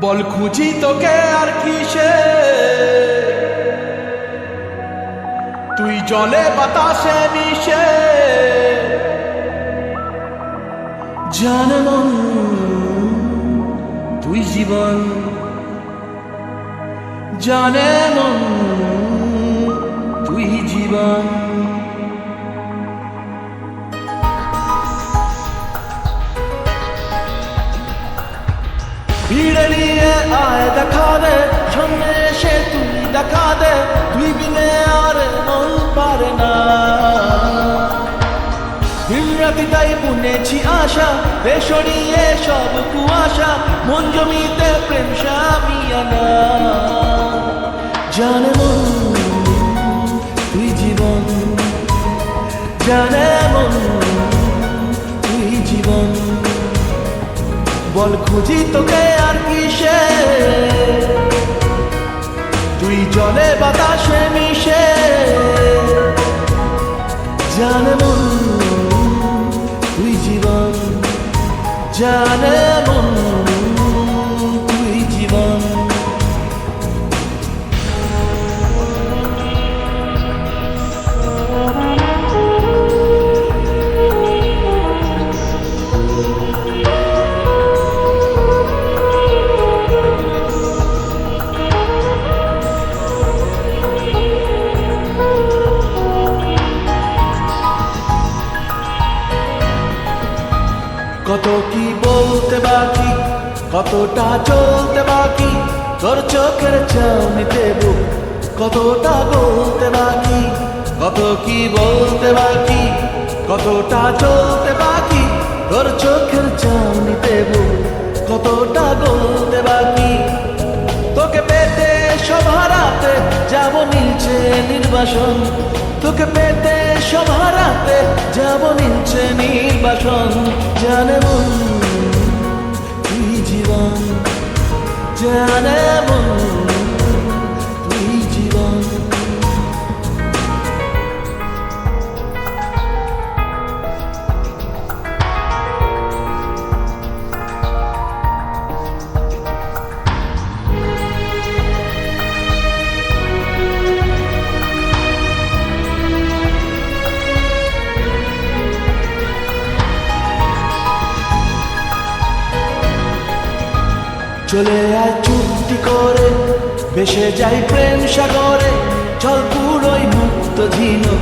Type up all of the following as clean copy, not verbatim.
বল খুঁজি তোকে আর কিসে, তুই জলে বাতাসে মিশে। জান মন তুই জীবন, জানে মন তুই জীবন। ভিড়ে নিয়ে আয় দেখা দে, সামনে এসে তুই দেখা দে, তুই বিনে আর মন পারে না। দিন রাতি তাই বুনেছি আশা, দে সরিয়ে সব কুয়াশা, মন জমিতে প্রেম সামিয়ানা। জানে মন তুই জীবন, জানে মন তুই জীবন। বল খুঁজি তোকে আর কিসে, তুই জলে বাতাসে মিশে। জানে মন তুই জীবন, জানে মন তুই জীবন। কত কি বলতে বাকি, কতটা চলতে বাকি, তোর চোখের চাউনিতে বুক কতটা বলতে বাকি। কত কি বলতে বাকি, কতটা চলতে বাকি, তোর চোখের চাউনিতে বুক কতটা বলতে বাকি। তোকে পেতে সব হারাতে যাব নিচে নির্বাসন, তোকে পেতে সব হারাতে যাব নিচে নির্বাসন। জানে মন তুই জীবন, জানে মন তুই জীবন। চলে আয় চুক্তি করে, ভেসে যাই প্রেম সাগরে, চল পুরোই মুক্ত ঝিনুক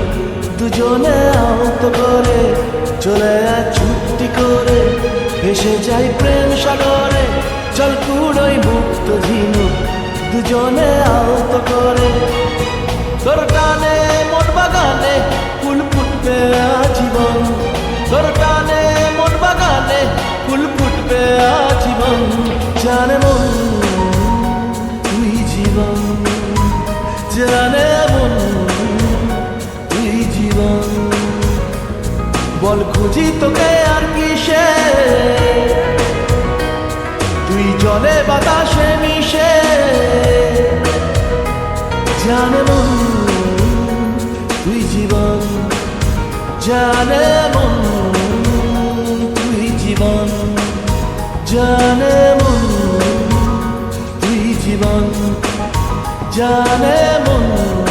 দুজনে আহত করে। চলে আয় চুক্তি করে, ভেসে যাই প্রেম সাগরে, চল পুরোই মুক্ত ঝিনুক দুজনে আহত করে। তোর টানে মন বাগানে ফুল ফুটবে আজীবন, তোর টানে মন বাগানে ফুল ফুটবে আজীবন। জানে মন তুই জীবন, জানে মন তুই জীবন। বল খুঁজি তোকে আর কিসে, তুই জলে বাতাসে মিশে। জানে মন তুই জীবন, জানে মন তুই জীবন। জানে মন তুই জীবন, জানে মন।